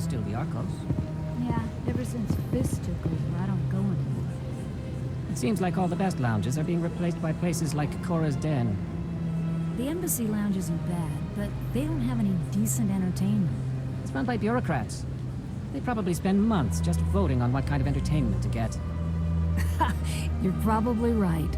still the Arcos. Yeah, ever since Fist took over, I don't go anymore. It seems like all the best lounges are being replaced by places like Cora's Den. The embassy lounge isn't bad, but they don't have any decent entertainment. It's run by bureaucrats. They probably spend months just voting on what kind of entertainment to get. You're probably right.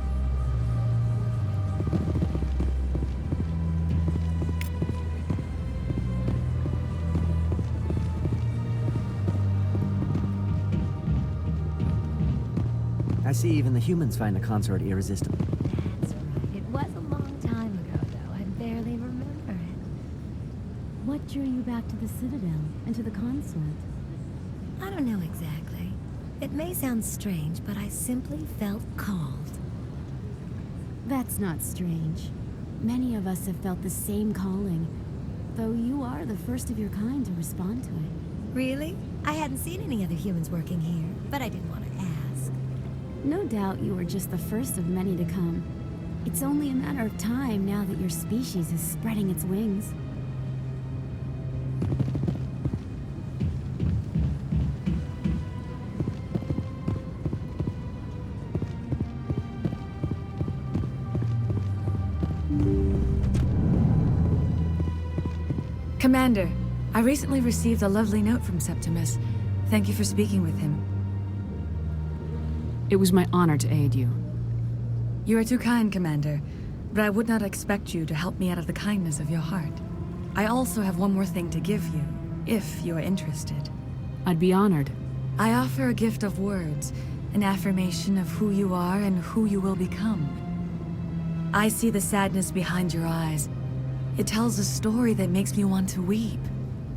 I see even the humans find the consort irresistible. That's right. It was a long time ago, though. I barely remember it. What drew you back to the Citadel and to the consort? I don't know exactly. It may sound strange, but I simply felt called. That's not strange. Many of us have felt the same calling, though you are the first of your kind to respond to it. Really? I hadn't seen any other humans working here, but I didn't want to ask. No doubt you were just the first of many to come. It's only a matter of time now that your species is spreading its wings. Commander, I recently received a lovely note from Septimus. Thank you for speaking with him. It was my honor to aid you. You are too kind, Commander, but I would not expect you to help me out of the kindness of your heart. I also have one more thing to give you, if you are interested. I'd be honored. I offer a gift of words, an affirmation of who you are and who you will become. I see the sadness behind your eyes. It tells a story that makes me want to weep.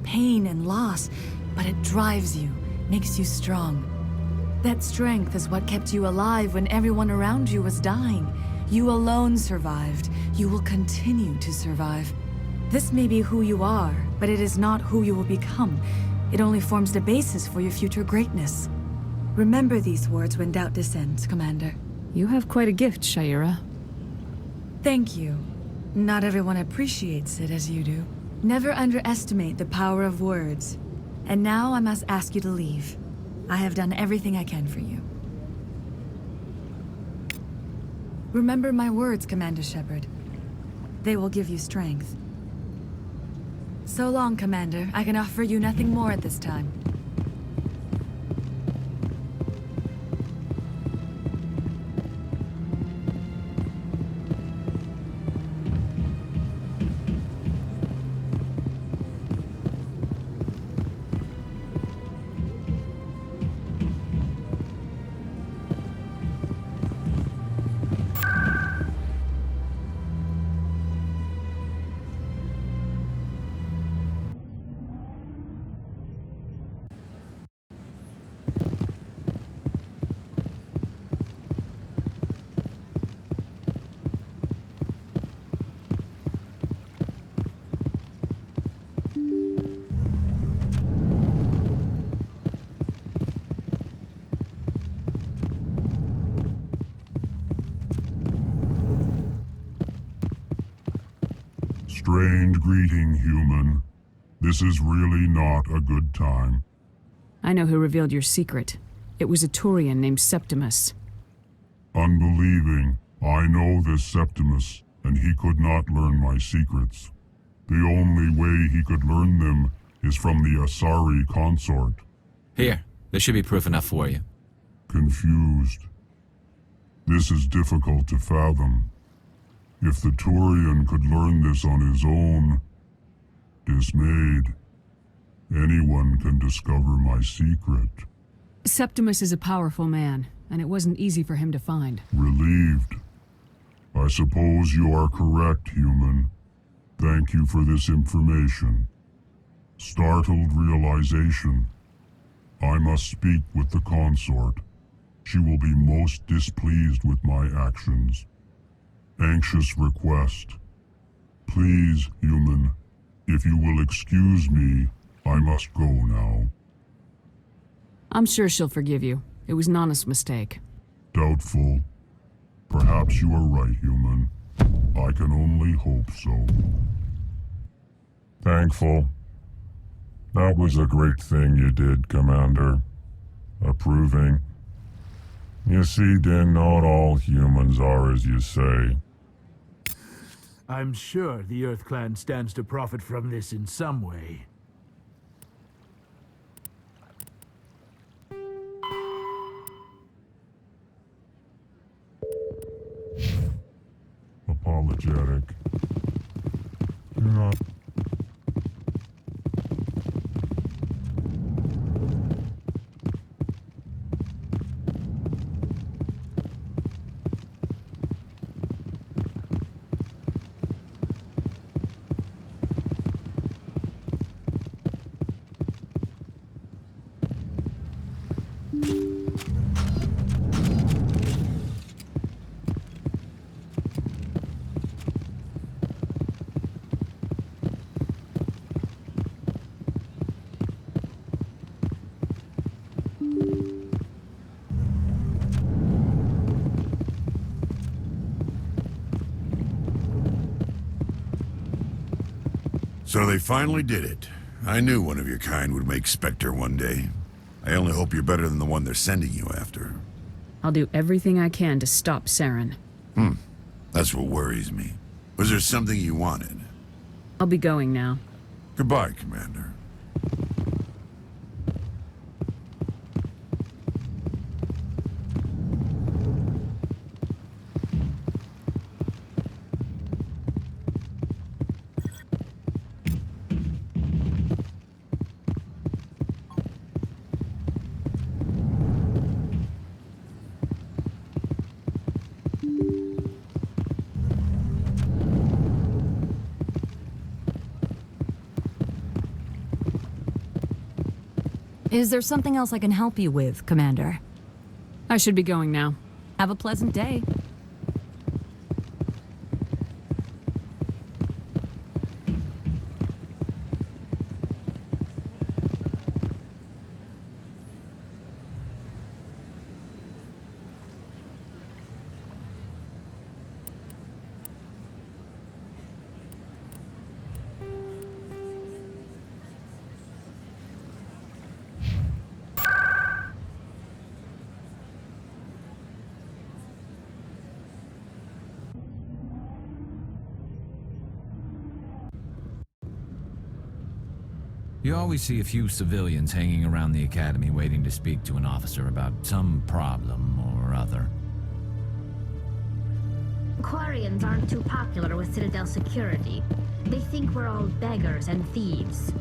Pain and loss, but it drives you, makes you strong. That strength is what kept you alive when everyone around you was dying. You alone survived. You will continue to survive. This may be who you are, but it is not who you will become. It only forms the basis for your future greatness. Remember these words when doubt descends, Commander. You have quite a gift, Sha'ira. Thank you. Not everyone appreciates it as you do. Never underestimate the power of words. And now I must ask you to leave. I have done everything I can for you. Remember my words, Commander Shepard. They will give you strength. So long, Commander. I can offer you nothing more at this time. Strained greeting, human. This is really not a good time. I know who revealed your secret. It was a Turian named Septimus. Unbelieving, I know this Septimus, and he could not learn my secrets. The only way he could learn them is from the Asari consort. Here, there should be proof enough for you. Confused. This is difficult to fathom. If the Turian could learn this on his own, dismayed, anyone can discover my secret. Septimus is a powerful man, and it wasn't easy for him to find. Relieved. I suppose you are correct, human. Thank you for this information. Startled realization. I must speak with the consort. She will be most displeased with my actions. Anxious request. Please, human, if you will excuse me, I must go now. I'm sure she'll forgive you. It was an honest mistake. Doubtful. Perhaps you are right, human. I can only hope so. Thankful. That was a great thing you did, Commander. Approving. You see, Din, not all humans are as you say. I'm sure the Earth Clan stands to profit from this in some way. Apologetic. You're not... So they finally did it. I knew one of your kind would make Spectre one day. I only hope you're better than the one they're sending you after. I'll do everything I can to stop Saren. That's what worries me. Was there something you wanted? I'll be going now. Goodbye, Commander. Is there something else I can help you with, Commander? I should be going now. Have a pleasant day. You always see a few civilians hanging around the academy waiting to speak to an officer about some problem or other. Quarians aren't too popular with Citadel security. They think we're all beggars and thieves.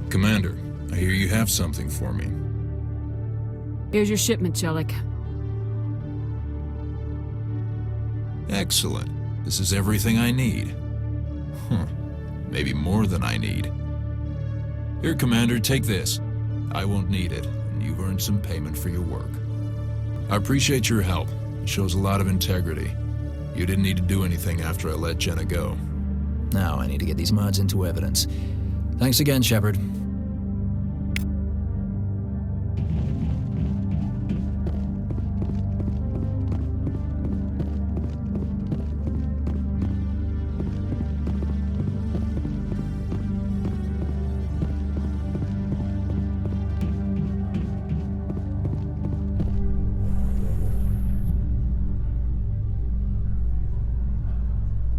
Commander, I hear you have something for me. Here's your shipment, Jellic. Excellent. This is everything I need. Maybe more than I need. Here, Commander, take this. I won't need it, and you've earned some payment for your work. I appreciate your help. It shows a lot of integrity. You didn't need to do anything after I let Jenna go. Now I need to get these mods into evidence. Thanks again, Shepard.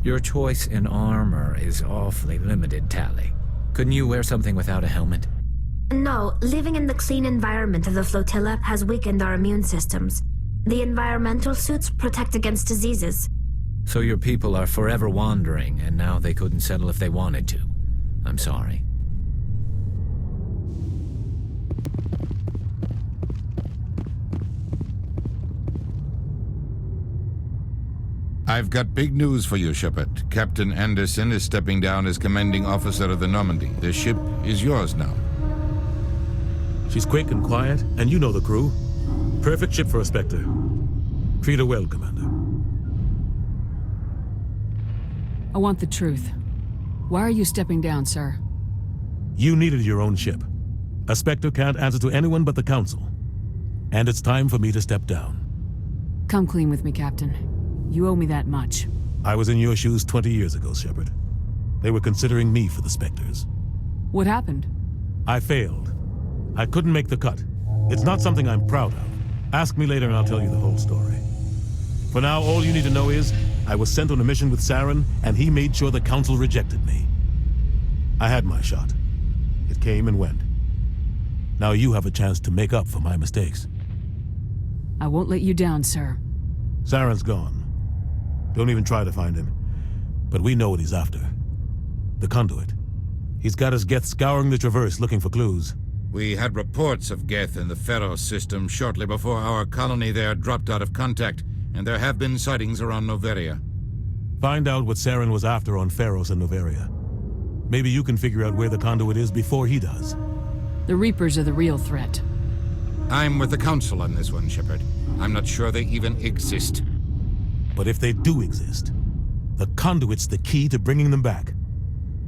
Your choice in armor is awfully limited, Tally. Couldn't you wear something without a helmet? No, living in the clean environment of the flotilla has weakened our immune systems. The environmental suits protect against diseases. So your people are forever wandering, and now they couldn't settle if they wanted to. I'm sorry. I've got big news for you, Shepard. Captain Anderson is stepping down as commanding officer of the Normandy. The ship is yours now. She's quick and quiet, and you know the crew. Perfect ship for a Spectre. Treat her well, Commander. I want the truth. Why are you stepping down, sir? You needed your own ship. A Spectre can't answer to anyone but the Council. And it's time for me to step down. Come clean with me, Captain. You owe me that much. I was in your shoes 20 years ago, Shepard. They were considering me for the Spectres. What happened? I failed. I couldn't make the cut. It's not something I'm proud of. Ask me later and I'll tell you the whole story. For now, all you need to know is, I was sent on a mission with Saren, and he made sure the Council rejected me. I had my shot. It came and went. Now you have a chance to make up for my mistakes. I won't let you down, sir. Saren's gone. Don't even try to find him. But we know what he's after. The conduit. He's got his Geth scouring the Traverse looking for clues. We had reports of Geth in the Pharos system shortly before our colony there dropped out of contact, and there have been sightings around Noveria. Find out what Saren was after on Pharos and Noveria. Maybe you can figure out where the conduit is before he does. The Reapers are the real threat. I'm with the Council on this one, Shepard. I'm not sure they even exist. But if they do exist, the conduit's the key to bringing them back.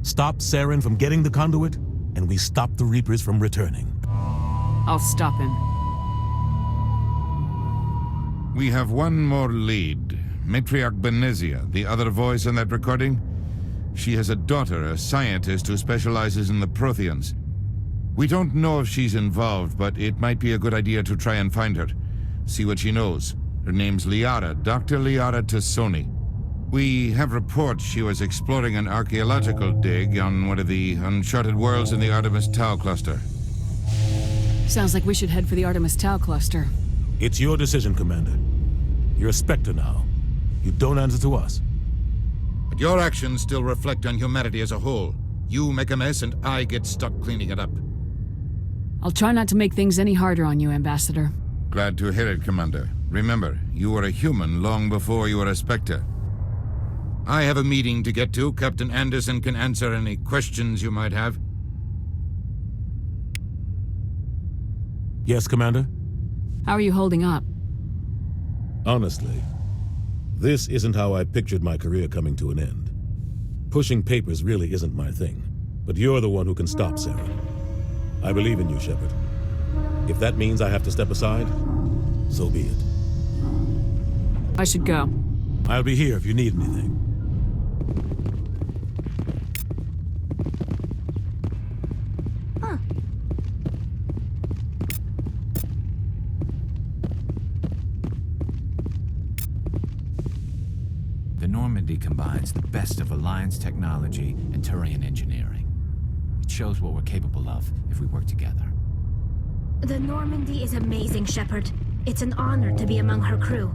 Stop Saren from getting the conduit, and we stop the Reapers from returning. I'll stop him. We have one more lead. Matriarch Benezia, the other voice in that recording. She has a daughter, a scientist who specializes in the Protheans. We don't know if she's involved, but it might be a good idea to try and find her. See what she knows. Her name's Liara, Dr. Liara Tassoni. We have reports she was exploring an archaeological dig on one of the uncharted worlds in the Artemis Tau cluster. Sounds like we should head for the Artemis Tau cluster. It's your decision, Commander. You're a Spectre now. You don't answer to us. But your actions still reflect on humanity as a whole. You make a mess and I get stuck cleaning it up. I'll try not to make things any harder on you, Ambassador. Glad to hear it, Commander. Remember, you were a human long before you were a Spectre. I have a meeting to get to. Captain Anderson can answer any questions you might have. Yes, Commander? How are you holding up? Honestly, this isn't how I pictured my career coming to an end. Pushing papers really isn't my thing, but you're the one who can stop Saren. I believe in you, Shepard. If that means I have to step aside, so be it. I should go. I'll be here if you need anything. The Normandy combines the best of Alliance technology and Turian engineering. It shows what we're capable of if we work together. The Normandy is amazing, Shepard. It's an honor to be among her crew.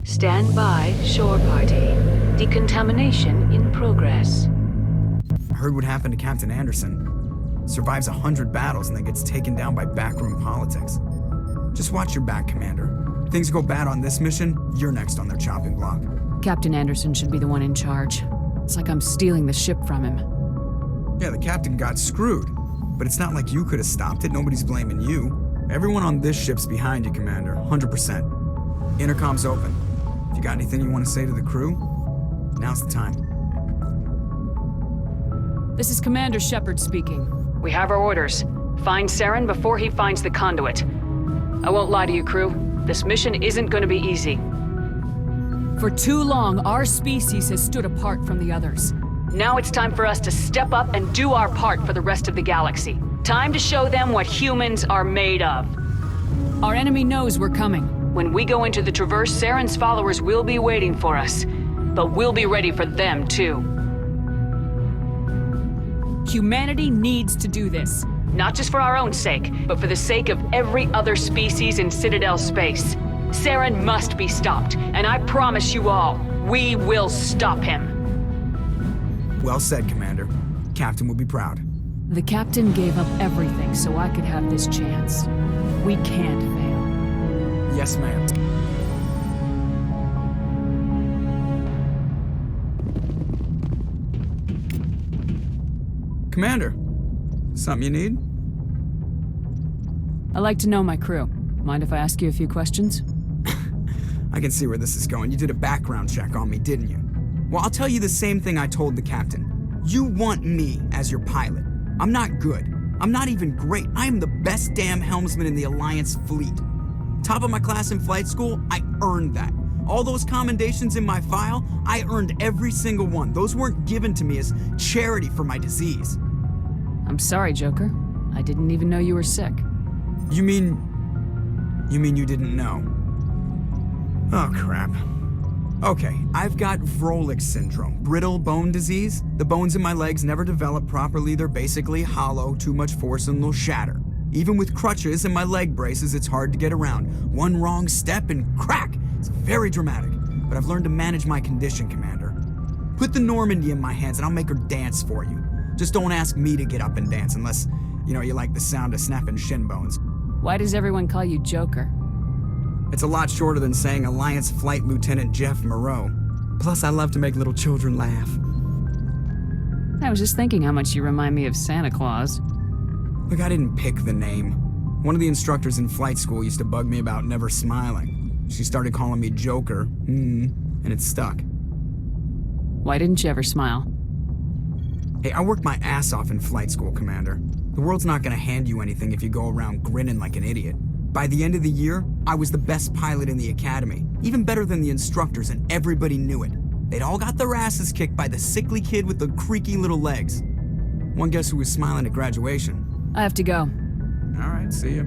Stand by, shore party. Decontamination in progress. I heard what happened to Captain Anderson. Survives 100 battles and then gets taken down by backroom politics. Just watch your back, Commander. If things go bad on this mission, you're next on their chopping block. Captain Anderson should be the one in charge. It's like I'm stealing the ship from him. Yeah, the captain got screwed. But it's not like you could have stopped it. Nobody's blaming you. Everyone on this ship's behind you, Commander. 100%. Intercom's open. If you got anything you want to say to the crew, now's the time. This is Commander Shepard speaking. We have our orders. Find Saren before he finds the conduit. I won't lie to you, crew. This mission isn't going to be easy. For too long, our species has stood apart from the others. Now it's time for us to step up and do our part for the rest of the galaxy. Time to show them what humans are made of. Our enemy knows we're coming. When we go into the Traverse, Saren's followers will be waiting for us. But we'll be ready for them, too. Humanity needs to do this. Not just for our own sake, but for the sake of every other species in Citadel space. Saren must be stopped, and I promise you all, we will stop him. Well said, Commander. Captain will be proud. The captain gave up everything so I could have this chance. We can't fail. Yes, ma'am. Commander, something you need? I like to know my crew. Mind if I ask you a few questions? I can see where this is going. You did a background check on me, didn't you? Well, I'll tell you the same thing I told the captain. You want me as your pilot. I'm not good. I'm not even great. I am the best damn helmsman in the Alliance fleet. Top of my class in flight school, I earned that. All those commendations in my file, I earned every single one. Those weren't given to me as charity for my disease. I'm sorry, Joker. I didn't even know you were sick. You mean you didn't know? Oh, crap. Okay, I've got Vrolik syndrome, brittle bone disease. The bones in my legs never develop properly. They're basically hollow, too much force and they'll shatter. Even with crutches and my leg braces, it's hard to get around. One wrong step and crack! It's very dramatic, but I've learned to manage my condition, Commander. Put the Normandy in my hands and I'll make her dance for you. Just don't ask me to get up and dance unless, you like the sound of snapping shin bones. Why does everyone call you Joker? It's a lot shorter than saying Alliance Flight Lieutenant Jeff Moreau. Plus, I love to make little children laugh. I was just thinking how much you remind me of Santa Claus. Look, I didn't pick the name. One of the instructors in flight school used to bug me about never smiling. She started calling me Joker, and it stuck. Why didn't you ever smile? Hey, I worked my ass off in flight school, Commander. The world's not gonna hand you anything if you go around grinning like an idiot. By the end of the year, I was the best pilot in the academy, even better than the instructors, and everybody knew it. They'd all got their asses kicked by the sickly kid with the creaky little legs. One guess who was smiling at graduation? I have to go. All right, see ya.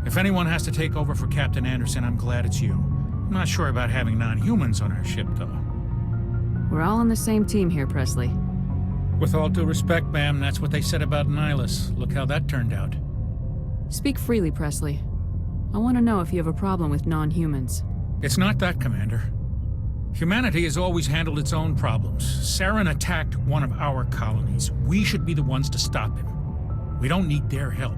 If anyone has to take over for Captain Anderson, I'm glad it's you. I'm not sure about having non-humans on our ship, though. We're all on the same team here, Presley. With all due respect, ma'am, that's what they said about Nihilus. Look how that turned out. Speak freely, Presley. I want to know if you have a problem with non-humans. It's not that, Commander. Humanity has always handled its own problems. Saren attacked one of our colonies. We should be the ones to stop him. We don't need their help.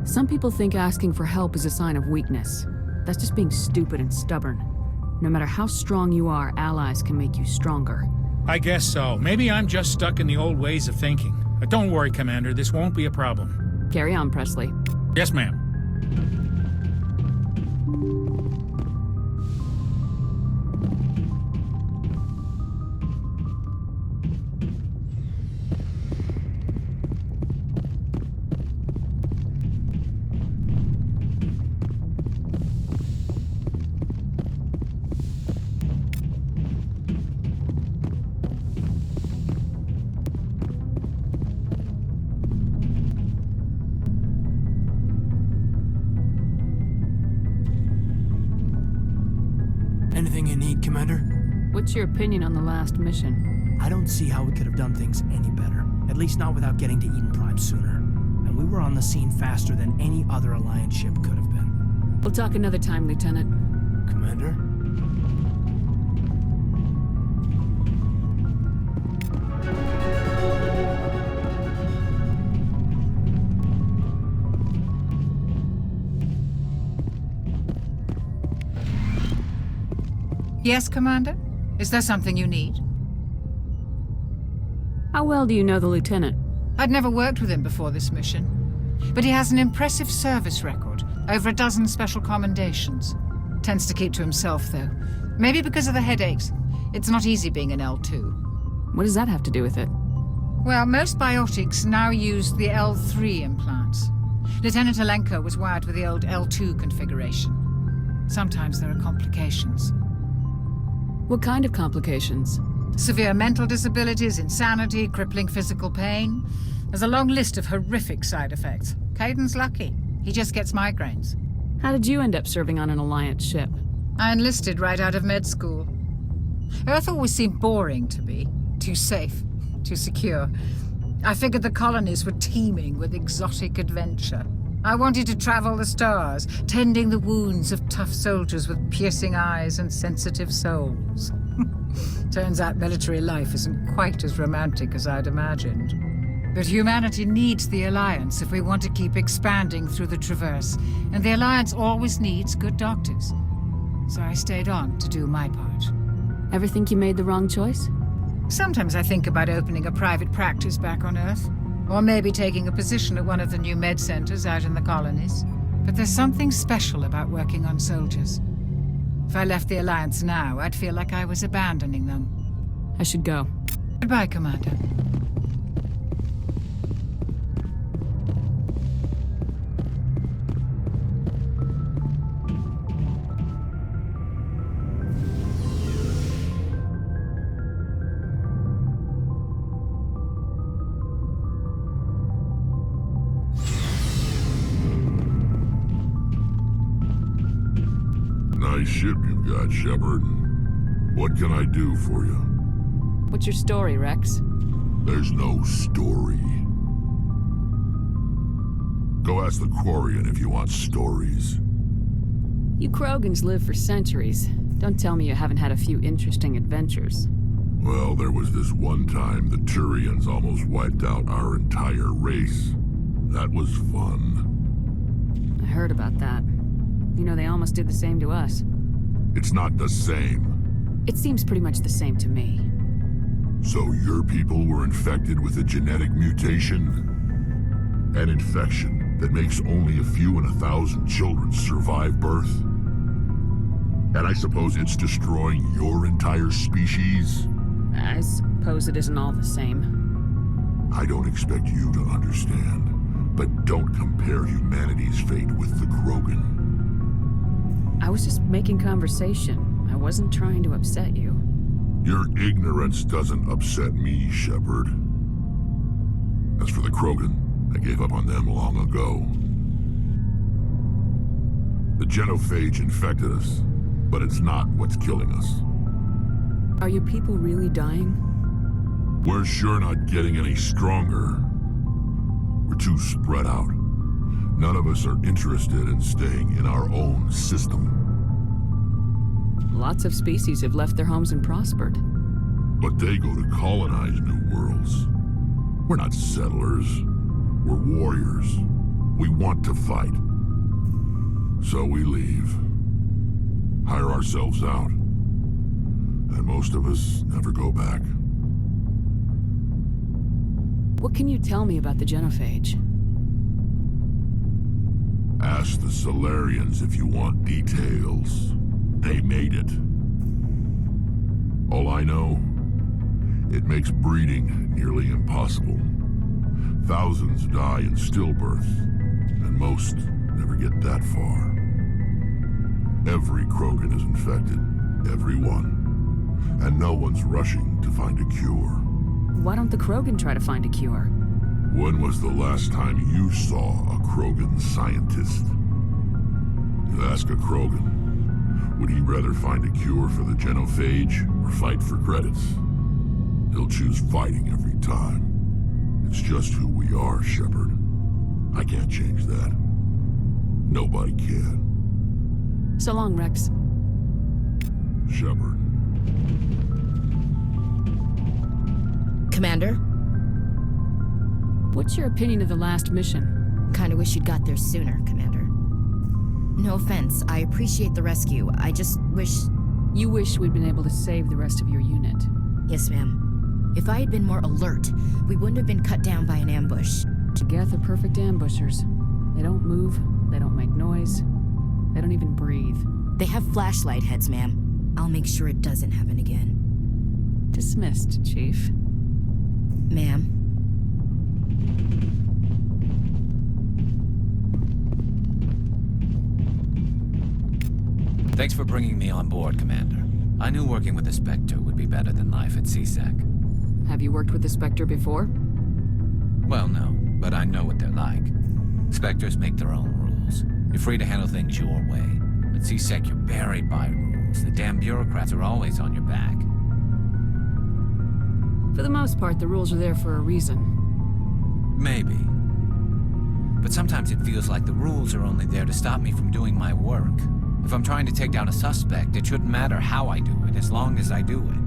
Some people think asking for help is a sign of weakness. That's just being stupid and stubborn. No matter how strong you are, allies can make you stronger. I guess so. Maybe I'm just stuck in the old ways of thinking. But don't worry, Commander, this won't be a problem. Carry on, Presley. Yes, ma'am. Anything you need, Commander? What's your opinion on the last mission? I don't see how we could have done things any better. At least not without getting to Eden Prime sooner. And we were on the scene faster than any other Alliance ship could have been. We'll talk another time, Lieutenant. Commander? Yes, Commander? Is there something you need? How well do you know the Lieutenant? I'd never worked with him before this mission. But he has an impressive service record, over a dozen special commendations. Tends to keep to himself, though. Maybe because of the headaches. It's not easy being an L2. What does that have to do with it? Well, most biotics now use the L3 implants. Lieutenant Alenko was wired with the old L2 configuration. Sometimes there are complications. What kind of complications? Severe mental disabilities, insanity, crippling physical pain. There's a long list of horrific side effects. Caden's lucky. He just gets migraines. How did you end up serving on an Alliance ship? I enlisted right out of med school. Earth always seemed boring to me. Too safe, too secure. I figured the colonies were teeming with exotic adventure. I wanted to travel the stars, tending the wounds of tough soldiers with piercing eyes and sensitive souls. Turns out military life isn't quite as romantic as I'd imagined. But humanity needs the Alliance if we want to keep expanding through the Traverse, and the Alliance always needs good doctors. so I stayed on to do my part. Ever think you made the wrong choice? Sometimes I think about opening a private practice back on Earth, or maybe taking a position at one of the new med centers out in the colonies. But there's something special about working on soldiers. If I left the Alliance now, I'd feel like I was abandoning them. I should go. Goodbye, Commander. Nice ship you've got, Shepard. What can I do for you? What's your story, Rex? There's no story. Go ask the Quarian if you want stories. You Krogans live for centuries. Don't tell me you haven't had a few interesting adventures. Well, there was this one time the Turians almost wiped out our entire race. That was fun. I heard about that. You know, they almost did the same to us. It's not the same. It seems pretty much the same to me. So your people were infected with a genetic mutation? An infection that makes only a few in 1,000 children survive birth? And I suppose it's destroying your entire species? I suppose it isn't all the same. I don't expect you to understand, but don't compare humanity's fate with the Krogan. I was just making conversation. I wasn't trying to upset you. Your ignorance doesn't upset me, Shepard. As for the Krogan, I gave up on them long ago. The genophage infected us, but it's not what's killing us. Are your people really dying? We're sure not getting any stronger. We're too spread out. None of us are interested in staying in our own system. Lots of species have left their homes and prospered. But they go to colonize new worlds. We're not settlers. We're warriors. We want to fight. So we leave. Hire ourselves out. And most of us never go back. What can you tell me about the genophage? Ask the Solarians if you want details. They made it. All I know, it makes breeding nearly impossible. Thousands die in stillbirth, and most never get that far. Every Krogan is infected. Every one. And no one's rushing to find a cure. Why don't the Krogan try to find a cure? When was the last time you saw a Krogan scientist? You ask a Krogan, would he rather find a cure for the genophage or fight for credits? He'll choose fighting every time. It's just who we are, Shepard. I can't change that. Nobody can. So long, Rex. Shepard. Commander? What's your opinion of the last mission? Kinda wish you'd got there sooner, Commander. No offense, I appreciate the rescue. I just wish... You wish we'd been able to save the rest of your unit. Yes, ma'am. If I had been more alert, we wouldn't have been cut down by an ambush. Geth are perfect ambushers. They don't move, they don't make noise, they don't even breathe. They have flashlight heads, ma'am. I'll make sure it doesn't happen again. Dismissed, Chief. Ma'am. Thanks for bringing me on board, Commander. I knew working with the Spectre would be better than life at CSEC. Have you worked with the Spectre before? Well, no, but I know what they're like. Spectres make their own rules. You're free to handle things your way. At CSEC, you're buried by rules. The damn bureaucrats are always on your back. For the most part, the rules are there for a reason. Maybe. But sometimes it feels like the rules are only there to stop me from doing my work. If I'm trying to take down a suspect, it shouldn't matter how I do it, as long as I do it.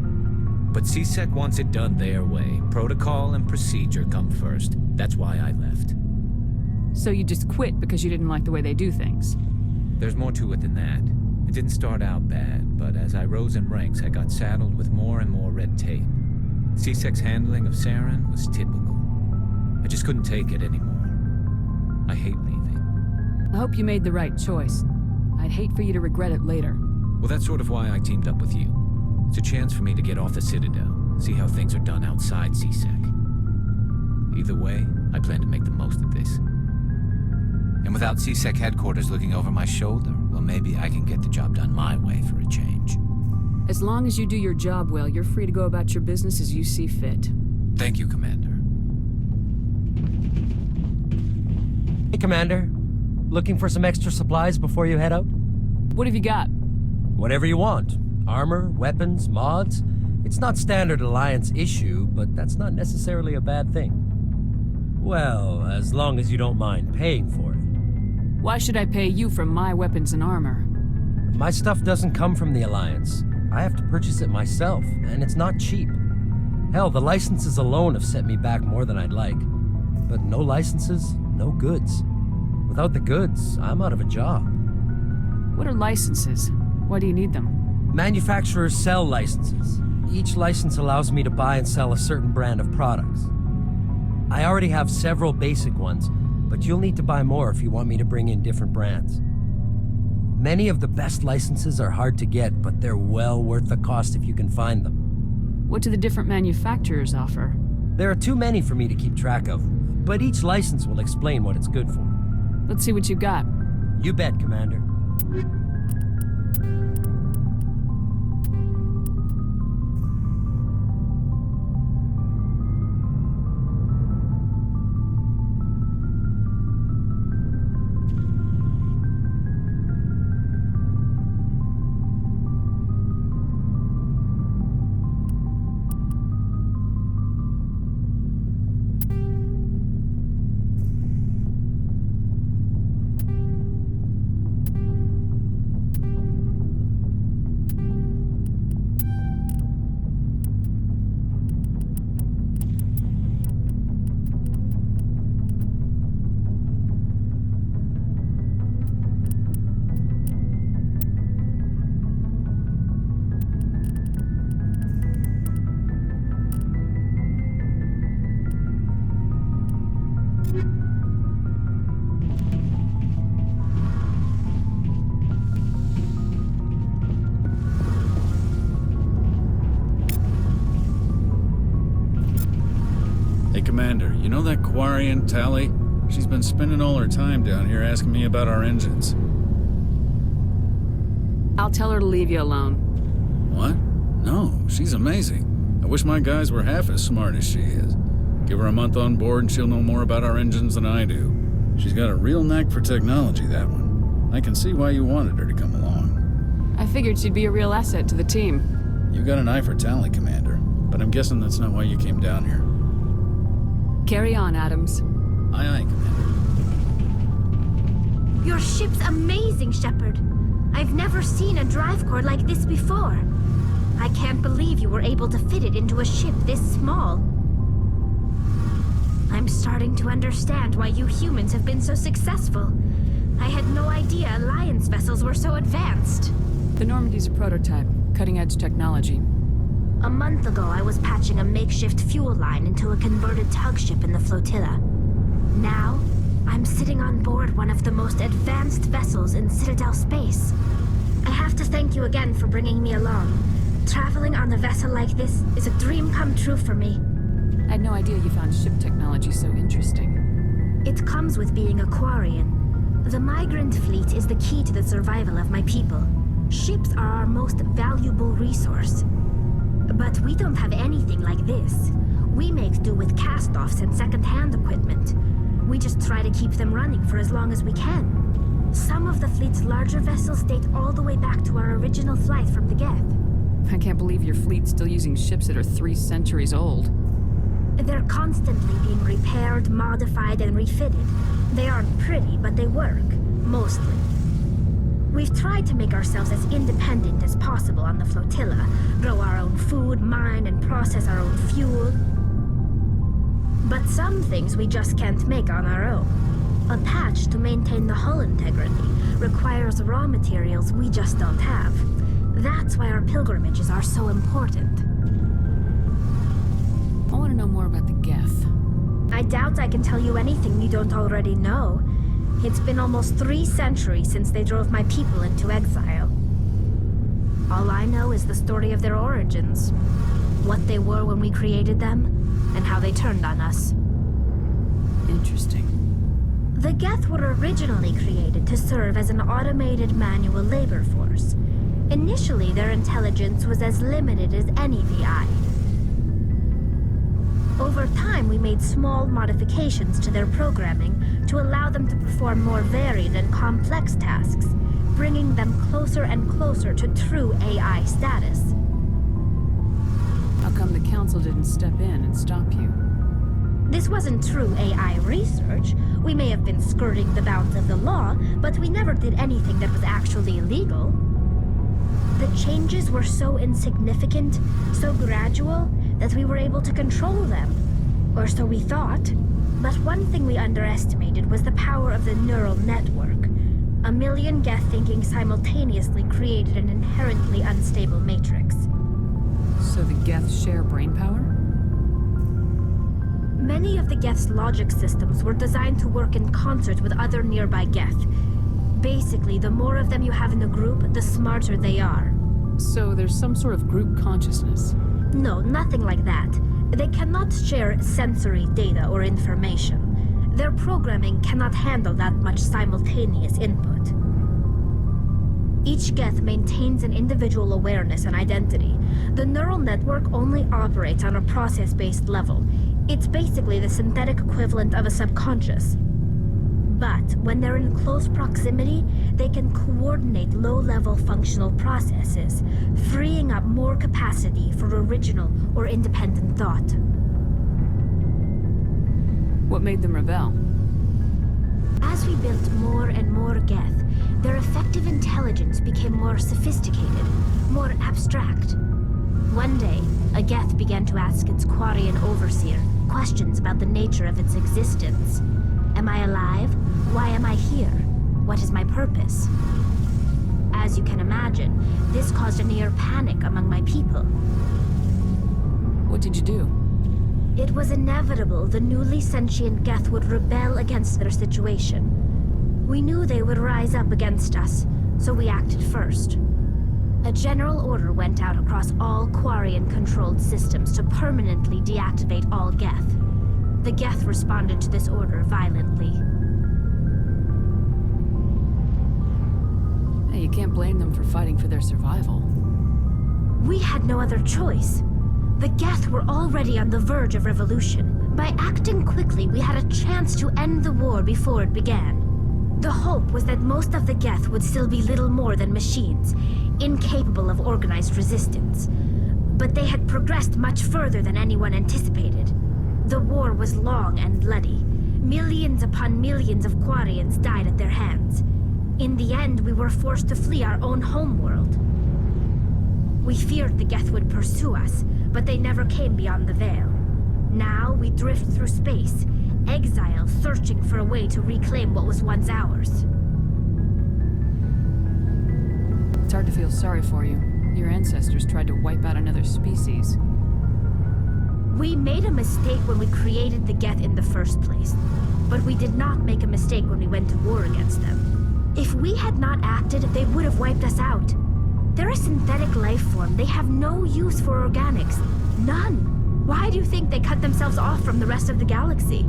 But CSEC wants it done their way. Protocol and procedure come first. That's why I left. So you just quit because you didn't like the way they do things? There's more to it than that. It didn't start out bad, but as I rose in ranks, I got saddled with more and more red tape. C-Sec's handling of Saren was typical. I just couldn't take it anymore. I hate leaving. I hope you made the right choice. I'd hate for you to regret it later. Well, that's sort of why I teamed up with you. It's a chance for me to get off the Citadel, see how things are done outside C-Sec. Either way, I plan to make the most of this. And without C-Sec headquarters looking over my shoulder, well, maybe I can get the job done my way for a change. As long as you do your job well, you're free to go about your business as you see fit. Thank you, Commander. Hey, Commander. Looking for some extra supplies before you head out? What have you got? Whatever you want. Armor, weapons, mods. It's not standard Alliance issue, but that's not necessarily a bad thing. Well, as long as you don't mind paying for it. Why should I pay you for my weapons and armor? My stuff doesn't come from the Alliance. I have to purchase it myself, and it's not cheap. Hell, the licenses alone have set me back more than I'd like. But no licenses, no goods. Without the goods, I'm out of a job. What are licenses? Why do you need them? Manufacturers sell licenses. Each license allows me to buy and sell a certain brand of products. I already have several basic ones, but you'll need to buy more if you want me to bring in different brands. Many of the best licenses are hard to get, but they're well worth the cost if you can find them. What do the different manufacturers offer? There are too many for me to keep track of, but each license will explain what it's good for. Let's see what you've got. You bet, Commander. Commander, you know that Quarian, Tally? She's been spending all her time down here asking me about our engines. I'll tell her to leave you alone. What? No, she's amazing. I wish my guys were half as smart as she is. Give her a month on board and she'll know more about our engines than I do. She's got a real knack for technology, that one. I can see why you wanted her to come along. I figured she'd be a real asset to the team. You got an eye for Tally, Commander, but I'm guessing that's not why you came down here. Carry on, Adams. Aye, aye, Commander. Your ship's amazing, Shepard. I've never seen a drive core like this before. I can't believe you were able to fit it into a ship this small. I'm starting to understand why you humans have been so successful. I had no idea Alliance vessels were so advanced. The Normandy's a prototype, cutting-edge technology. A month ago, I was patching a makeshift fuel line into a converted tug ship in the flotilla. Now, I'm sitting on board one of the most advanced vessels in Citadel space. I have to thank you again for bringing me along. Traveling on a vessel like this is a dream come true for me. I had no idea you found ship technology so interesting. It comes with being a Quarian. The migrant fleet is the key to the survival of my people. Ships are our most valuable resource. But we don't have anything like this. We make do with cast-offs and second-hand equipment. We just try to keep them running for as long as we can. Some of the fleet's larger vessels date all the way back to our original flight from the Geth. I can't believe your fleet's still using ships that are 3 centuries old. They're constantly being repaired, modified, and refitted. They aren't pretty, but they work. Mostly. We've tried to make ourselves as independent as possible on the flotilla, grow our own food, mine, and process our own fuel. But some things we just can't make on our own. A patch to maintain the hull integrity, requires raw materials we just don't have. That's why our pilgrimages are so important. I want to know more about the Geth. I doubt I can tell you anything you don't already know. It's been almost 3 centuries since they drove my people into exile. All I know is the story of their origins. What they were when we created them, and how they turned on us. Interesting. The Geth were originally created to serve as an automated manual labor force. Initially, their intelligence was as limited as any VI. Over time, we made small modifications to their programming to allow them to perform more varied and complex tasks, bringing them closer and closer to true AI status. How come the Council didn't step in and stop you? This wasn't true AI research. We may have been skirting the bounds of the law, but we never did anything that was actually illegal. The changes were so insignificant, so gradual, that we were able to control them. Or so we thought. But one thing we underestimated was the power of the neural network. 1 million Geth thinking simultaneously created an inherently unstable matrix. So the Geth share brainpower? Many of the Geth's logic systems were designed to work in concert with other nearby Geth. Basically, the more of them you have in a group, the smarter they are. So there's some sort of group consciousness? No, nothing like that. They cannot share sensory data or information. Their programming cannot handle that much simultaneous input. Each Geth maintains an individual awareness and identity. The neural network only operates on a process-based level. It's basically the synthetic equivalent of a subconscious. But when they're in close proximity, they can coordinate low-level functional processes, freeing up more capacity for original or independent thought. What made them rebel? As we built more and more Geth, their effective intelligence became more sophisticated, more abstract. One day, a Geth began to ask its Quarian overseer questions about the nature of its existence. Am I alive? Why am I here? What is my purpose? As you can imagine, this caused a near panic among my people. What did you do? It was inevitable the newly sentient Geth would rebel against their situation. We knew they would rise up against us, so we acted first. A general order went out across all Quarian-controlled systems to permanently deactivate all Geth. The Geth responded to this order violently. Hey, you can't blame them for fighting for their survival. We had no other choice. The Geth were already on the verge of revolution. By acting quickly, we had a chance to end the war before it began. The hope was that most of the Geth would still be little more than machines, incapable of organized resistance. But they had progressed much further than anyone anticipated. The war was long and bloody. Millions upon millions of Quarians died at their hands. In the end, we were forced to flee our own homeworld. We feared the Geth would pursue us, but they never came beyond the Veil. Now we drift through space, exile, searching for a way to reclaim what was once ours. It's hard to feel sorry for you. Your ancestors tried to wipe out another species. We made a mistake when we created the Geth in the first place, but we did not make a mistake when we went to war against them. If we had not acted, they would have wiped us out. They're a synthetic life form. They have no use for organics. None. Why do you think they cut themselves off from the rest of the galaxy?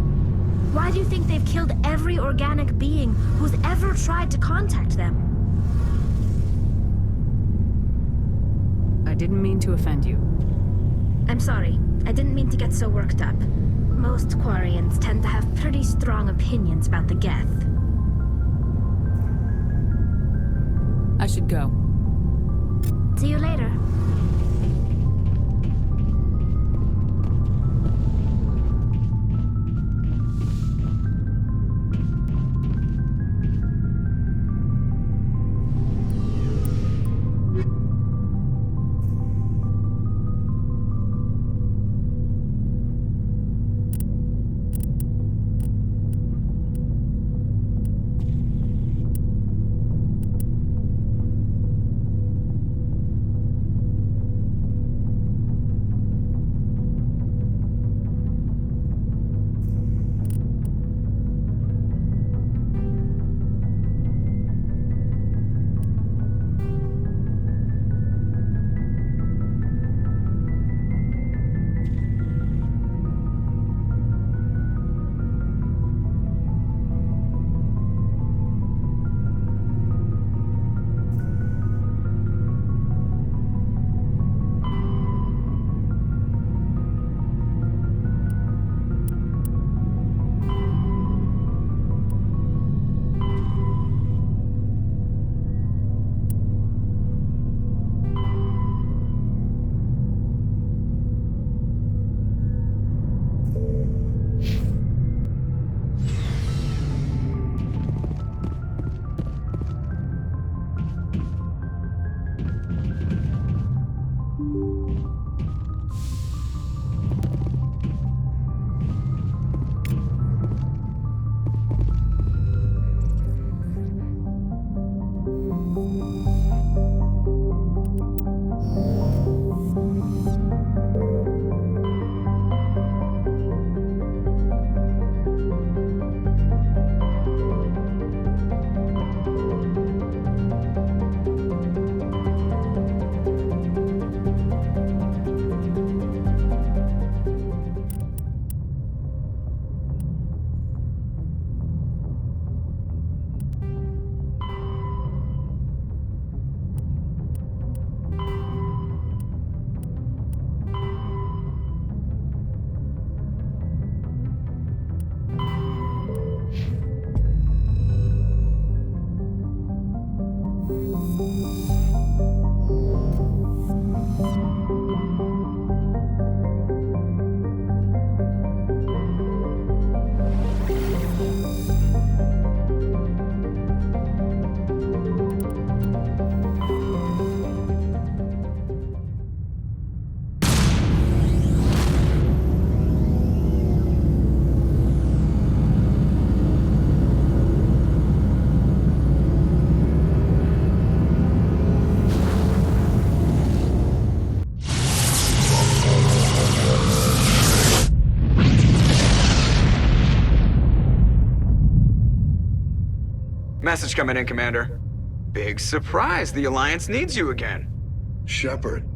Why do you think they've killed every organic being who's ever tried to contact them? I didn't mean to offend you. I'm sorry. I didn't mean to get so worked up. Most Quarians tend to have pretty strong opinions about the Geth. I should go. See you later. Message coming in, Commander. Big surprise, the Alliance needs you again. Shepard,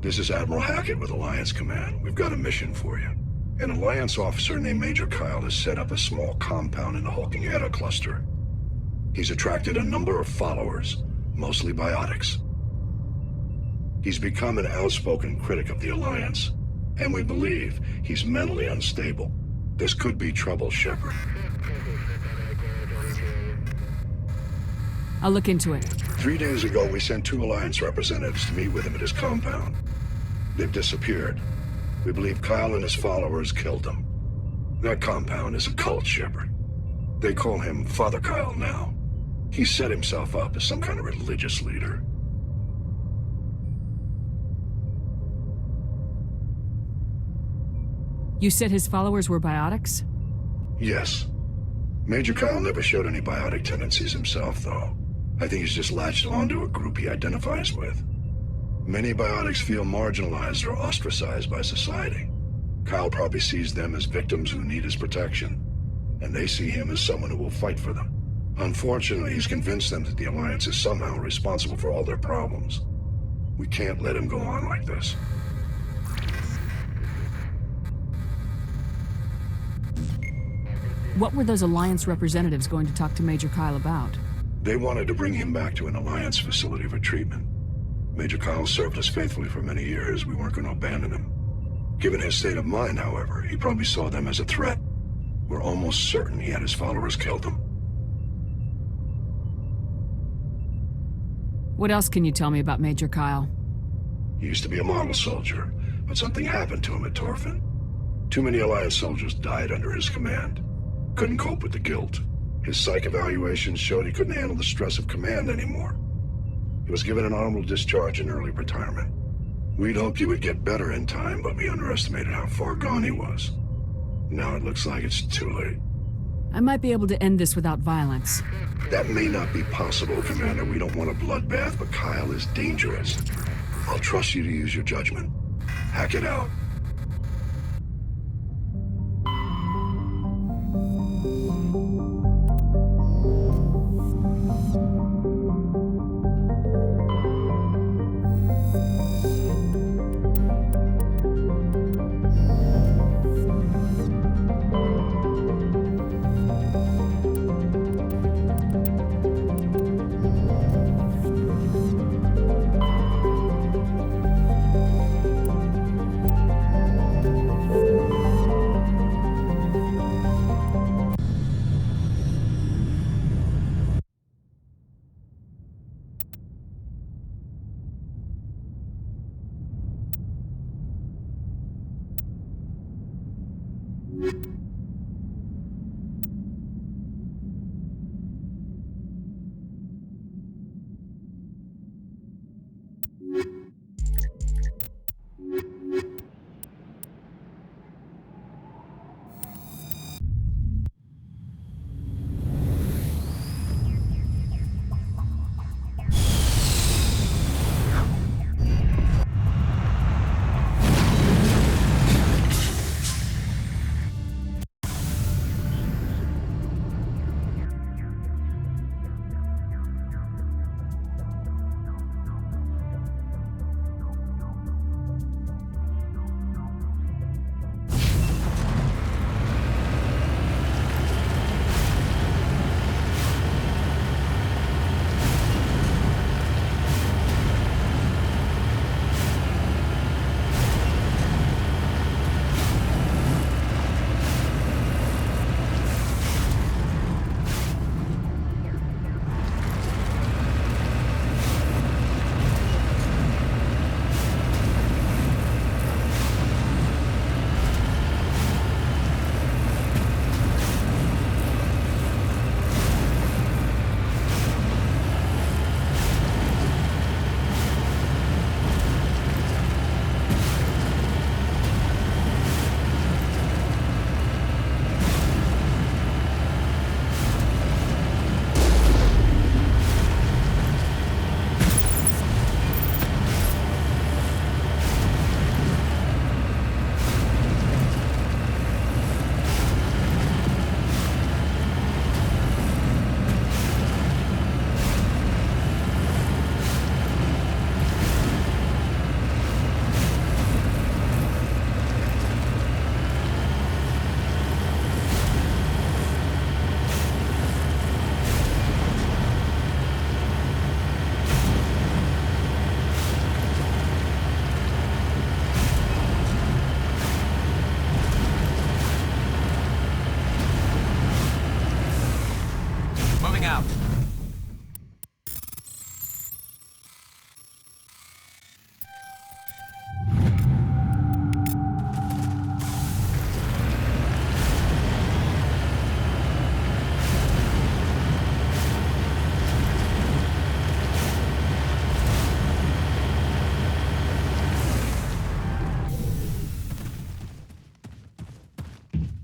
this is Admiral Hackett with Alliance Command. We've got a mission for you. An Alliance officer named Major Kyle has set up a small compound in the Hulking Eta cluster. He's attracted a number of followers, mostly biotics. He's become an outspoken critic of the Alliance, and we believe he's mentally unstable. This could be trouble, Shepard. I'll look into it. 3 days ago, we sent 2 Alliance representatives to meet with him at his compound. They've disappeared. We believe Kyle and his followers killed him. That compound is a cult, Shepard. They call him Father Kyle now. He set himself up as some kind of religious leader. You said his followers were biotics? Yes. Major Kyle never showed any biotic tendencies himself, though. I think he's just latched onto a group he identifies with. Many biotics feel marginalized or ostracized by society. Kyle probably sees them as victims who need his protection, and they see him as someone who will fight for them. Unfortunately, he's convinced them that the Alliance is somehow responsible for all their problems. We can't let him go on like this. What were those Alliance representatives going to talk to Major Kyle about? They wanted to bring him back to an Alliance facility for treatment. Major Kyle served us faithfully for many years. We weren't going to abandon him. Given his state of mind, however, he probably saw them as a threat. We're almost certain he had his followers killed him. What else can you tell me about Major Kyle? He used to be a model soldier, but something happened to him at Torfin. Too many Alliance soldiers died under his command. Couldn't cope with the guilt. His psych evaluations showed he couldn't handle the stress of command anymore. He was given an honorable discharge in early retirement. We'd hoped he would get better in time, but we underestimated how far gone he was. Now it looks like it's too late. I might be able to end this without violence. That may not be possible, Commander. We don't want a bloodbath, but Kyle is dangerous. I'll trust you to use your judgment. Hack it out.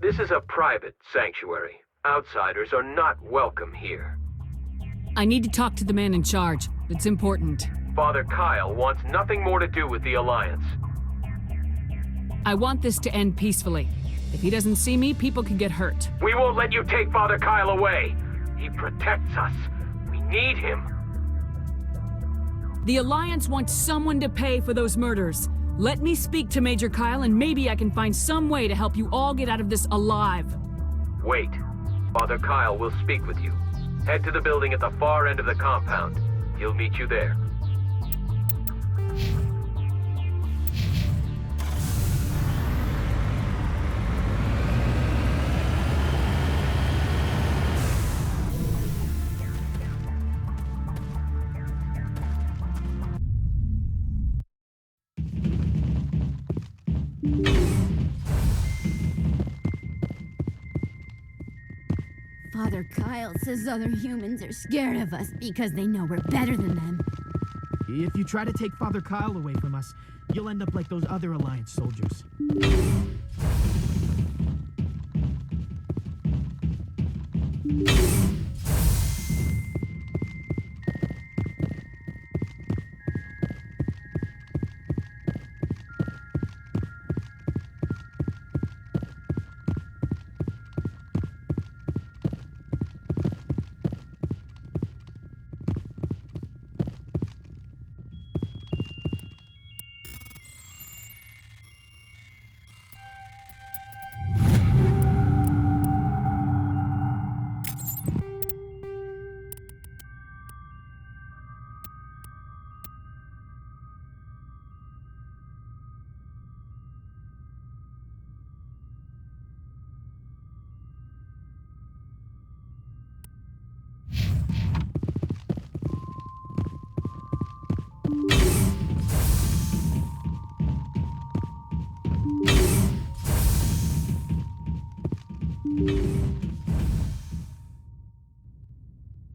This is a private sanctuary. Outsiders are not welcome here. I need to talk to the man in charge. It's important. Father Kyle wants nothing more to do with the Alliance. I want this to end peacefully. If he doesn't see me, people can get hurt. We won't let you take Father Kyle away. He protects us. We need him. The Alliance wants someone to pay for those murders. Let me speak to Major Kyle and maybe I can find some way to help you all get out of this alive. Wait. Father Kyle will speak with you. Head to the building at the far end of the compound. He'll meet you there. Father Kyle says other humans are scared of us because they know we're better than them. If you try to take Father Kyle away from us, you'll end up like those other Alliance soldiers.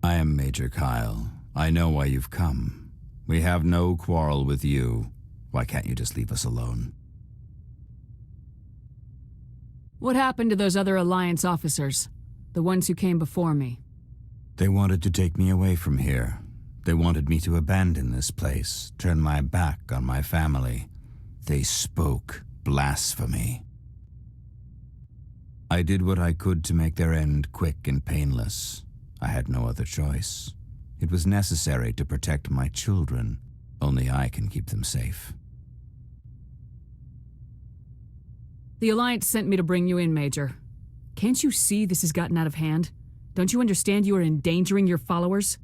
I am Major Kyle. I know why you've come. We have no quarrel with you. Why can't you just leave us alone? What happened to those other Alliance officers? The ones who came before me? They wanted to take me away from here. They wanted me to abandon this place, turn my back on my family. They spoke blasphemy. I did what I could to make their end quick and painless. I had no other choice. It was necessary to protect my children. Only I can keep them safe. The Alliance sent me to bring you in, Major. Can't you see this has gotten out of hand? Don't you understand you are endangering your followers?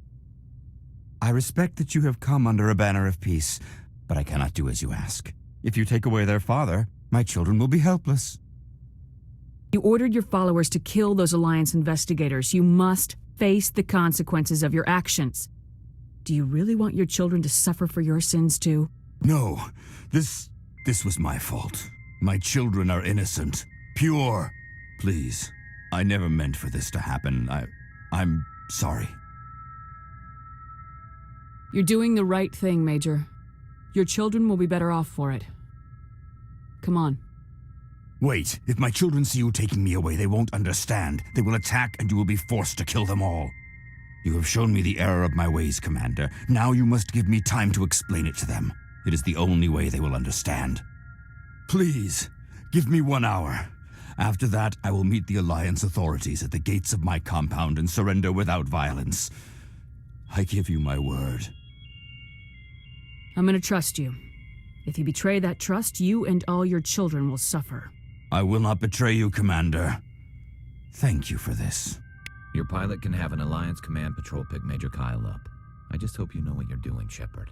I respect that you have come under a banner of peace, but I cannot do as you ask. If you take away their father, my children will be helpless. You ordered your followers to kill those Alliance investigators. You must face the consequences of your actions. Do you really want your children to suffer for your sins too? No, this was my fault. My children are innocent, pure. Please, I never meant for this to happen. I'm sorry. You're doing the right thing, Major. Your children will be better off for it. Come on. Wait, if my children see you taking me away, they won't understand. They will attack and you will be forced to kill them all. You have shown me the error of my ways, Commander. Now you must give me time to explain it to them. It is the only way they will understand. Please, give me 1 hour. After that, I will meet the Alliance authorities at the gates of my compound and surrender without violence. I give you my word. I'm gonna trust you. If you betray that trust, you and all your children will suffer. I will not betray you, Commander. Thank you for this. Your pilot can have an Alliance Command Patrol pick Major Kyle up. I just hope you know what you're doing, Shepard.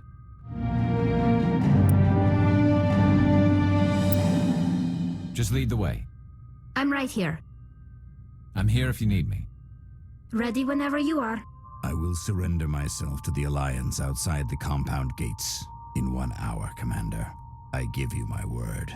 Just lead the way. I'm right here. I'm here if you need me. Ready whenever you are. I will surrender myself to the Alliance outside the compound gates in 1 hour, Commander. I give you my word.